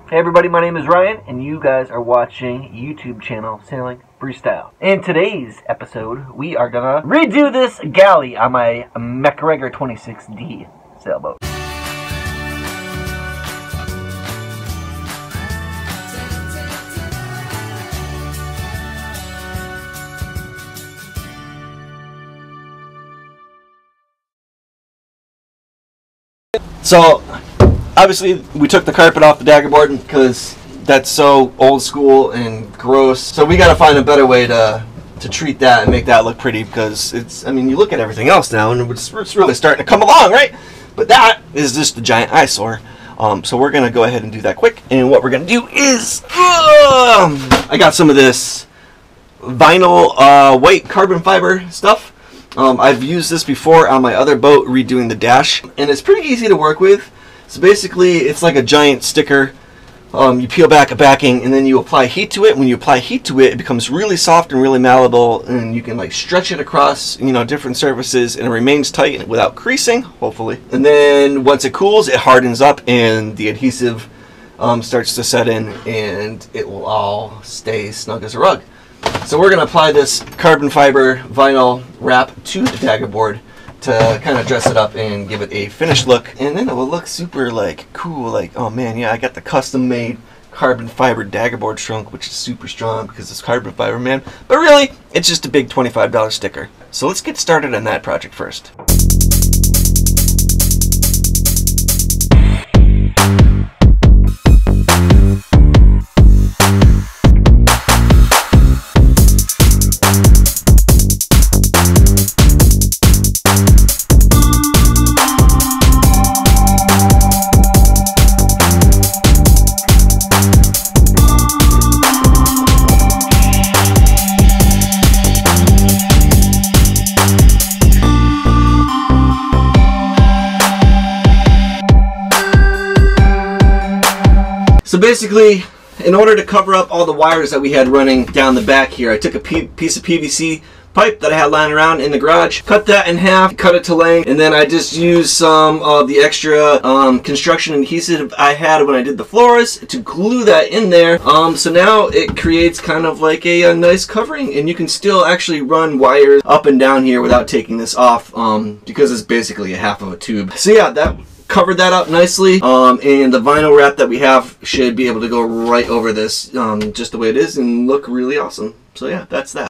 Hey everybody, my name is Ryan, and you guys are watching YouTube channel Sailing Freestyle. In today's episode, we are gonna redo this galley on my MacGregor 26D sailboat. So, obviously, we took the carpet off the dagger board because that's so old school and gross. So we got to find a better way to treat that and make that look pretty, because it's, I mean, you look at everything else now and it's really starting to come along, right? But that is just a giant eyesore. So we're going to go ahead and do that quick. And what we're going to do is, I got some of this vinyl white carbon fiber stuff. I've used this before on my other boat redoing the dash, and it's pretty easy to work with. So basically, it's like a giant sticker. You peel back a backing, and then you apply heat to it. When you apply heat to it, it becomes really soft and really malleable, and you can like stretch it across, you know, different surfaces, and it remains tight without creasing, hopefully. And then once it cools, it hardens up, and the adhesive starts to set in, and it will all stay snug as a rug. So we're going to apply this carbon fiber vinyl wrap to the dagger board to kind of dress it up and give it a finished look, and then it will look super like cool, like, oh man, yeah, I got the custom made carbon fiber dagger board trunk, which is super strong because it's carbon fiber, man. But really, it's just a big $25 sticker. So let's get started on that project first. So basically, in order to cover up all the wires that we had running down the back here, I took a piece of PVC pipe that I had lying around in the garage, cut that in half, cut it to length, and then I just used some of the extra construction adhesive I had when I did the floors to glue that in there. So now it creates kind of like a nice covering, and you can still actually run wires up and down here without taking this off, because it's basically a half of a tube. So yeah, that covered that up nicely, and the vinyl wrap that we have should be able to go right over this, just the way it is, and look really awesome. So yeah, that's that.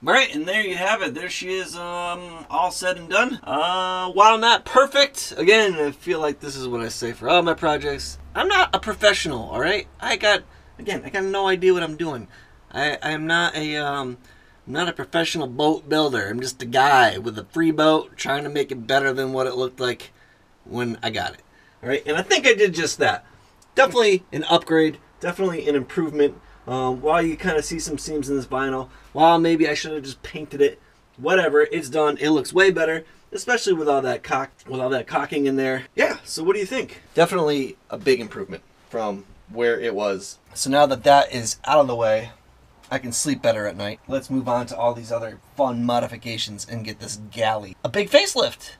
Alright, and there you have it. There she is, all said and done. While not perfect, again, I feel like this is what I say for all my projects. I'm not a professional, alright? I got no idea what I'm doing. I'm not a professional boat builder. I'm just a guy with a free boat trying to make it better than what it looked like when I got it. Alright, and I think I did just that. Definitely an upgrade, definitely an improvement. While you kind of see some seams in this vinyl, while maybe I should have just painted it, whatever, it's done. It looks way better, especially with all that caulking in there. Yeah, so what do you think? Definitely a big improvement from where it was. So now that that is out of the way, I can sleep better at night. Let's move on to all these other fun modifications and get this galley a big facelift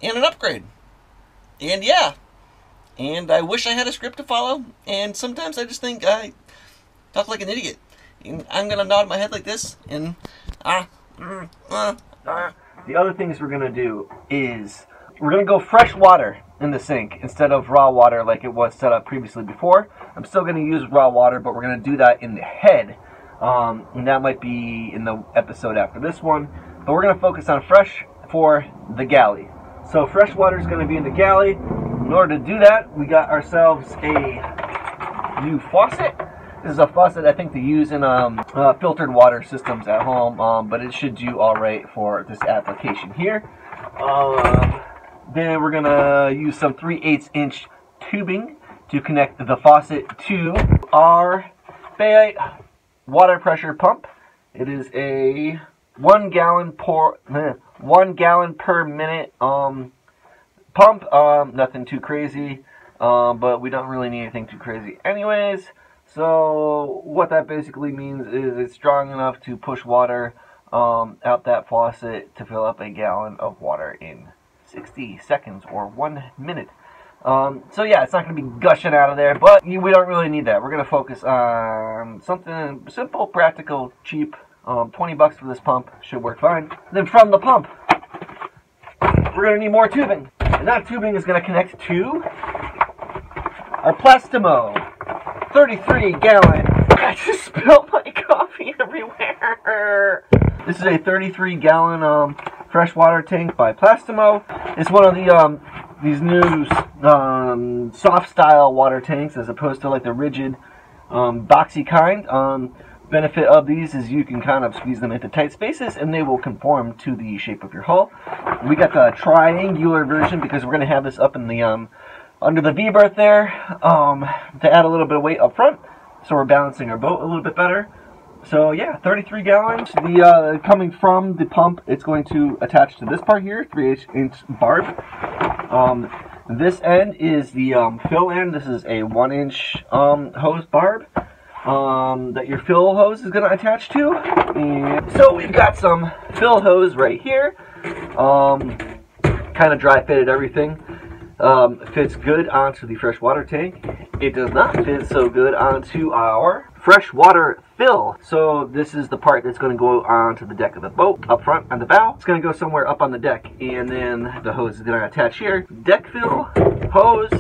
and an upgrade. And yeah, and I wish I had a script to follow, and sometimes I just think I talk like an idiot. I'm gonna nod my head like this, and The other things we're gonna do is we're going to go fresh water in the sink instead of raw water like it was set up previously before. I'm still going to use raw water, but we're going to do that in the head. And that might be in the episode after this one. But we're going to focus on fresh for the galley. So fresh water is going to be in the galley. In order to do that, we got ourselves a new faucet. This is a faucet I think to use in filtered water systems at home, but it should do all right for this application here. Then we're going to use some 3/8 inch tubing to connect the faucet to our water pressure pump. It is a 1 gallon per minute pump. Nothing too crazy, but we don't really need anything too crazy anyways. So what that basically means is it's strong enough to push water out that faucet to fill up a gallon of water in 60 seconds or 1 minute. So yeah, it's not going to be gushing out of there, but we don't really need that. We're going to focus on something simple, practical, cheap. 20 bucks for this pump should work fine. Then from the pump, we're going to need more tubing. And that tubing is going to connect to our Plastimo 33 gallon. I just spilled my coffee everywhere. This is a 33 gallon freshwater tank by Plastimo. It's one of the these new soft style water tanks as opposed to like the rigid boxy kind. Benefit of these is you can kind of squeeze them into tight spaces and they will conform to the shape of your hull. We got the triangular version because we're going to have this up in the under the V-berth there to add a little bit of weight up front, so we're balancing our boat a little bit better. So yeah, 33 gallons. The coming from the pump, it's going to attach to this part here, 3/8 inch barb. This end is the fill end. This is a 1 inch hose barb that your fill hose is going to attach to. And so we've got some fill hose right here. Kind of dry fitted everything. Fits good onto the freshwater tank. It does not fit so good onto our freshwater fill. So this is the part that's going to go onto the deck of the boat up front on the bow. It's going to go somewhere up on the deck, and then the hose is going to attach here. Deck fill, hose,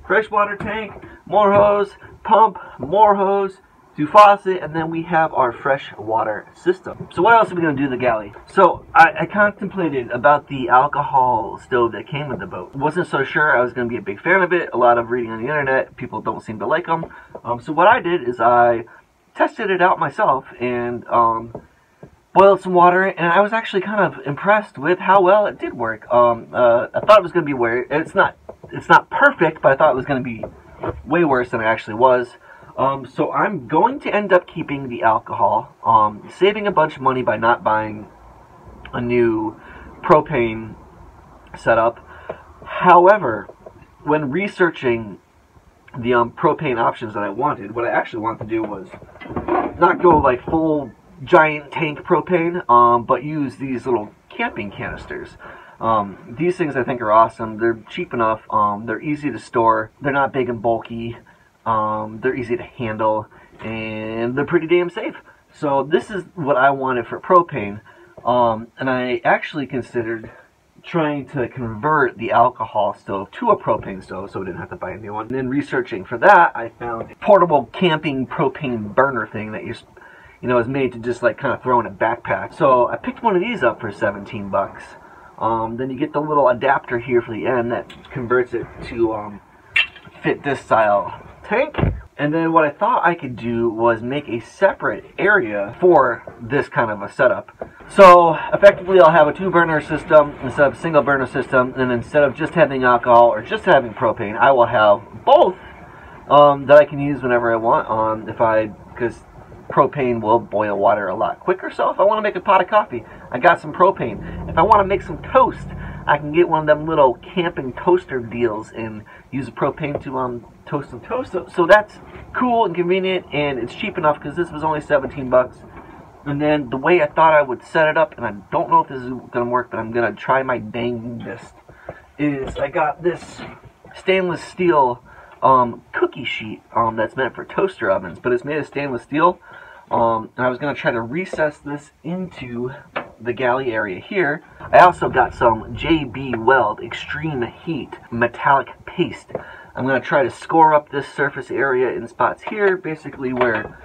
freshwater tank, more hose, pump, more hose, to faucet, and then we have our fresh water system. So what else are we going to do to the galley? So I contemplated about the alcohol stove that came with the boat. Wasn't so sure I was going to be a big fan of it. A lot of reading on the internet, people don't seem to like them. So what I did is I tested it out myself and boiled some water, and I was actually kind of impressed with how well it did work. I thought it was going to be weird. It's not perfect, but I thought it was going to be way worse than it actually was. So I'm going to end up keeping the alcohol, saving a bunch of money by not buying a new propane setup. However, when researching the propane options that I wanted, what I actually wanted to do was not go like full giant tank propane, but use these little camping canisters. These things I think are awesome. They're cheap enough. They're easy to store. They're not big and bulky. They're easy to handle, and they're pretty damn safe. So this is what I wanted for propane, and I actually considered trying to convert the alcohol stove to a propane stove so I didn't have to buy a new one. And then researching for that, I found a portable camping propane burner thing that is made to just like kind of throw in a backpack. So I picked one of these up for 17 bucks. Then you get the little adapter here for the end that converts it to fit this style tank. And then what I thought I could do was make a separate area for this kind of a setup. So effectively I'll have a 2-burner system instead of a single burner system, and instead of just having alcohol or just having propane, I will have both that I can use whenever I want, because propane will boil water a lot quicker. So if I want to make a pot of coffee, I got some propane. If I want to make some toast, I can get one of them little camping toaster deals and use the propane to toast some toast. So that's cool and convenient, and it's cheap enough because this was only 17 bucks. And then the way I thought I would set it up, and I don't know if this is going to work, but I'm going to try my dangest, is I got this stainless steel cookie sheet that's meant for toaster ovens, but it's made of stainless steel. And I was going to try to recess this into the galley area here. I also got some JB Weld Extreme Heat metallic paste. I'm going to try to score up this surface area in spots here, basically where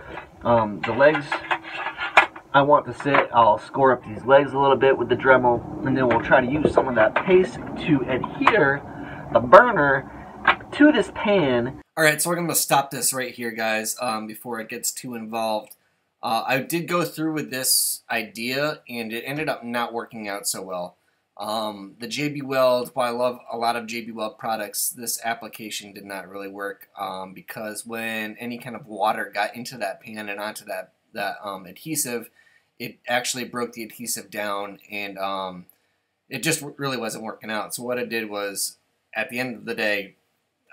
the legs I want to sit. I'll score up these legs a little bit with the Dremel, and then we'll try to use some of that paste to adhere the burner to this pan. Alright, so we're going to stop this right here, guys, before it gets too involved. I did go through with this idea, and it ended up not working out so well. The JB Weld, while I love a lot of JB Weld products, this application did not really work because when any kind of water got into that pan and onto that adhesive, it actually broke the adhesive down, and it just really wasn't working out. So what I did was, at the end of the day,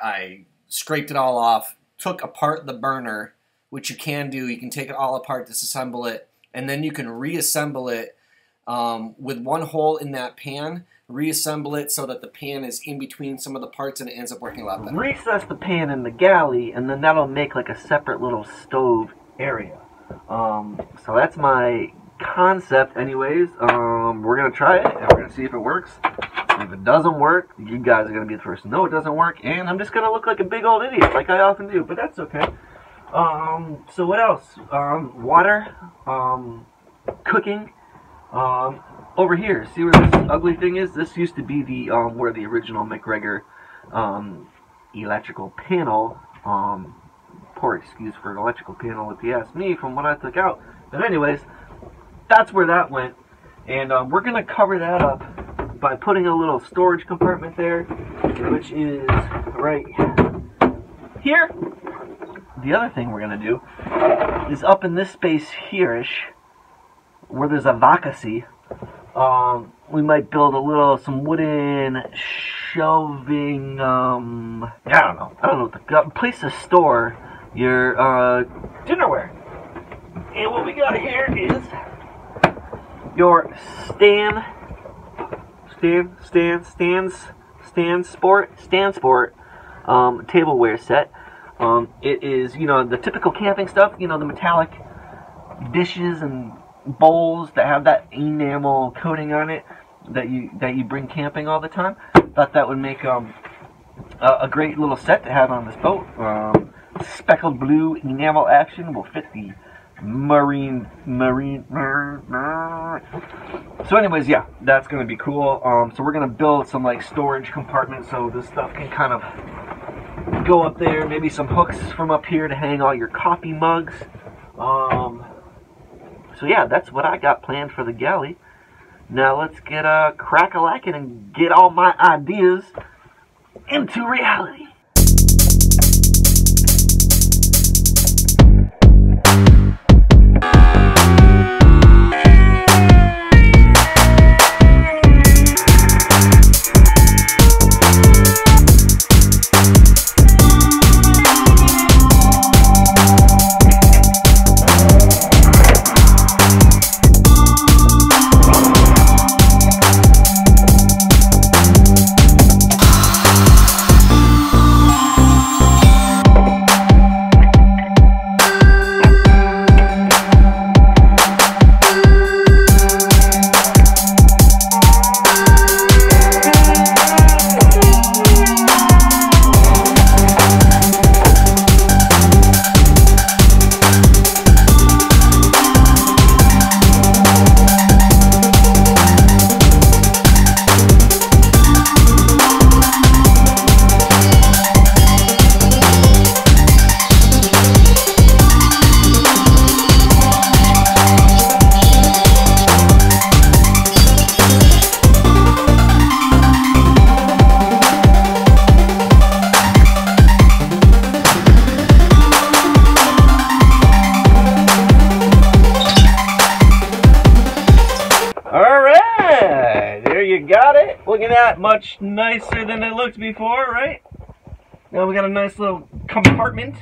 I scraped it all off, took apart the burner, which you can do. You can take it all apart, disassemble it, and then you can reassemble it with one hole in that pan, reassemble it so that the pan is in between some of the parts, and it ends up working a lot better. Recess the pan in the galley, and then that'll make like a separate little stove area. So that's my concept anyways. We're going to try it, and we're going to see if it works. If it doesn't work, you guys are going to be the first to know it doesn't work, and I'm just going to look like a big old idiot, like I often do, but that's okay. So what else? Water, cooking. Over here, see where this ugly thing is? This used to be the where the original MacGregor electrical panel. Poor excuse for an electrical panel if you ask me, from what I took out. But anyways, that's where that went, and we're gonna cover that up by putting a little storage compartment there, which is right here. The other thing we're gonna do is up in this space here-ish, where there's a vacancy. We might build some wooden shelving, I don't know what the place to store your dinnerware. And what we got here is your Stand Sport tableware set. It is, you know, the typical camping stuff, you know, the metallic dishes and bowls that have that enamel coating on it that you bring camping all the time. Thought that would make a great little set to have on this boat. Speckled blue enamel action will fit the marine. So anyways, yeah, that's gonna be cool. So we're gonna build some like storage compartments so this stuff can kind of go up there. Maybe some hooks from up here to hang all your coffee mugs. So yeah, that's what I got planned for the galley. Now let's get crack-a-lackin' and get all my ideas into reality. Got it. Look at that, much nicer than it looked before, right? Now we got a nice little compartment.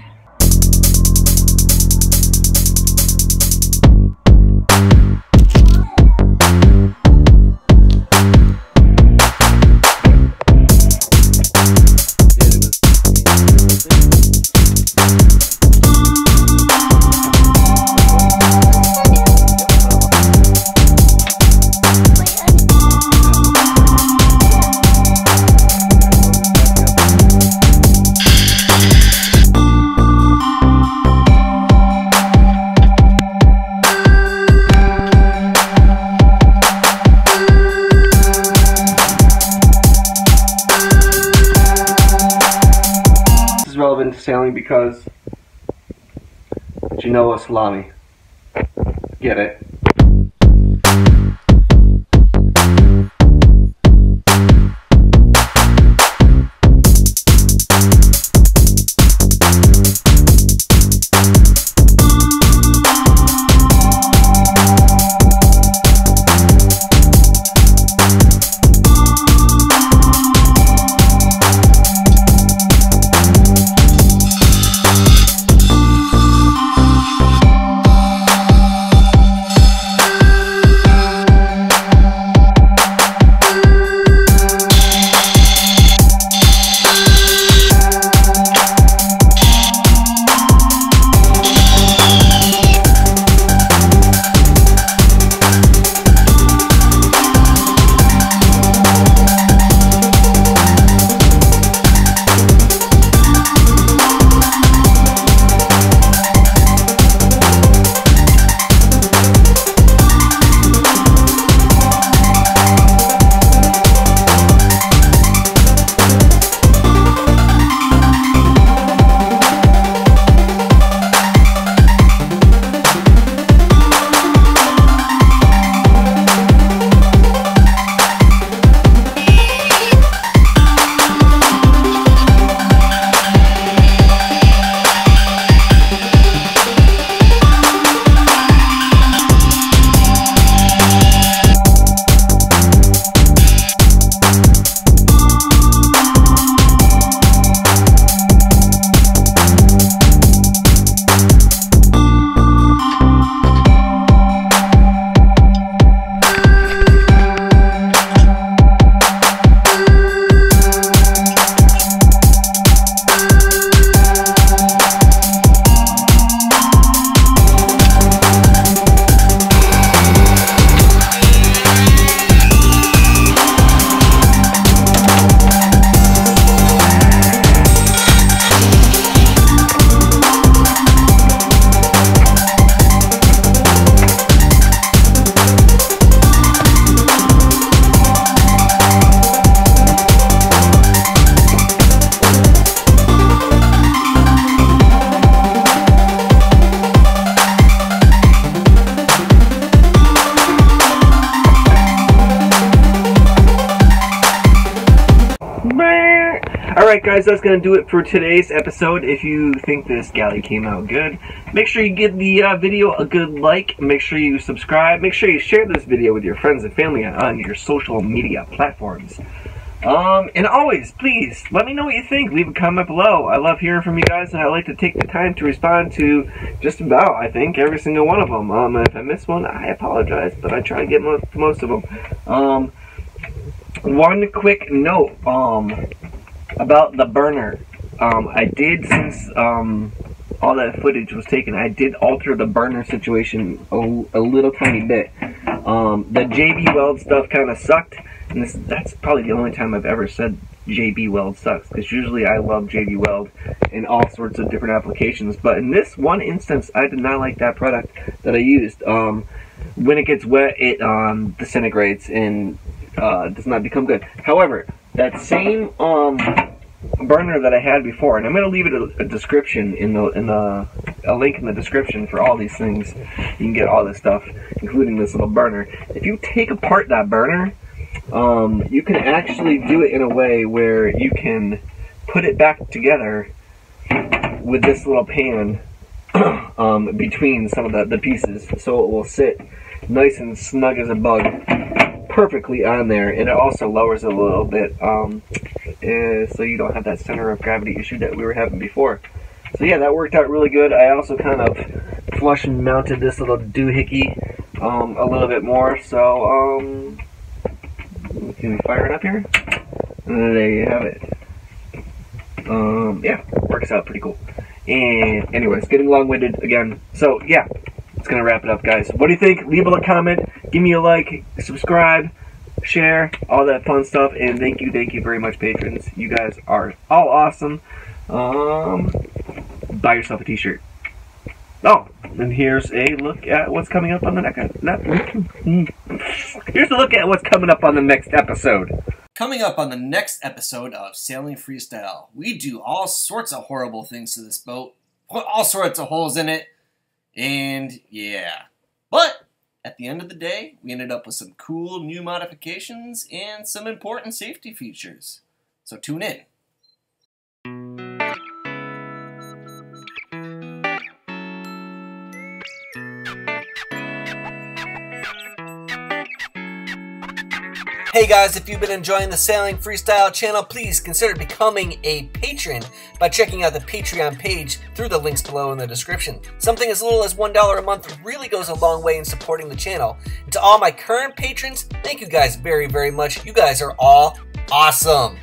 because Genoa salami. Get it? Alright guys, that's going to do it for today's episode. If you think this galley came out good, make sure you give the video a good like, make sure you subscribe, make sure you share this video with your friends and family on your social media platforms. And always, please, let me know what you think. Leave a comment below. I love hearing from you guys, and I like to take the time to respond to just about, I think, every single one of them. If I miss one, I apologize, but I try to get most of them. One quick note, about the burner. I did, since all that footage was taken, I did alter the burner situation a little tiny bit. The JB Weld stuff kind of sucked, and that's probably the only time I've ever said JB Weld sucks, because usually I love JB Weld in all sorts of different applications, but in this one instance, I did not like that product that I used. When it gets wet, it disintegrates and does not become good. However, that same burner that I had before, and I'm going to leave it a description a link in the description for all these things. You can get all this stuff, including this little burner. If you take apart that burner, you can actually do it in a way where you can put it back together with this little pan between some of the pieces, so it will sit nice and snug as a bug, perfectly on there, and it also lowers it a little bit, so you don't have that center of gravity issue that we were having before. So yeah, that worked out really good. I also kind of flush and mounted this little doohickey a little bit more, so can we fire it up here? And there you have it. Yeah, works out pretty cool. And anyways, getting long-winded again, so yeah, it's gonna wrap it up, guys. What do you think? Leave a comment, give me a like, subscribe, share, all that fun stuff, and thank you very much, patrons. You guys are all awesome. Buy yourself a t-shirt. Oh, and here's a look at what's coming up on the next. Here's a look at what's coming up on the next episode. Coming up on the next episode of Sailing Freestyle, we do all sorts of horrible things to this boat, put all sorts of holes in it, and yeah. But at the end of the day, we ended up with some cool new modifications and some important safety features. So tune in. Hey guys, if you've been enjoying the Sailing Freestyle channel, please consider becoming a patron by checking out the Patreon page through the links below in the description. Something as little as $1 a month really goes a long way in supporting the channel. And to all my current patrons, thank you guys very, very much. You guys are all awesome.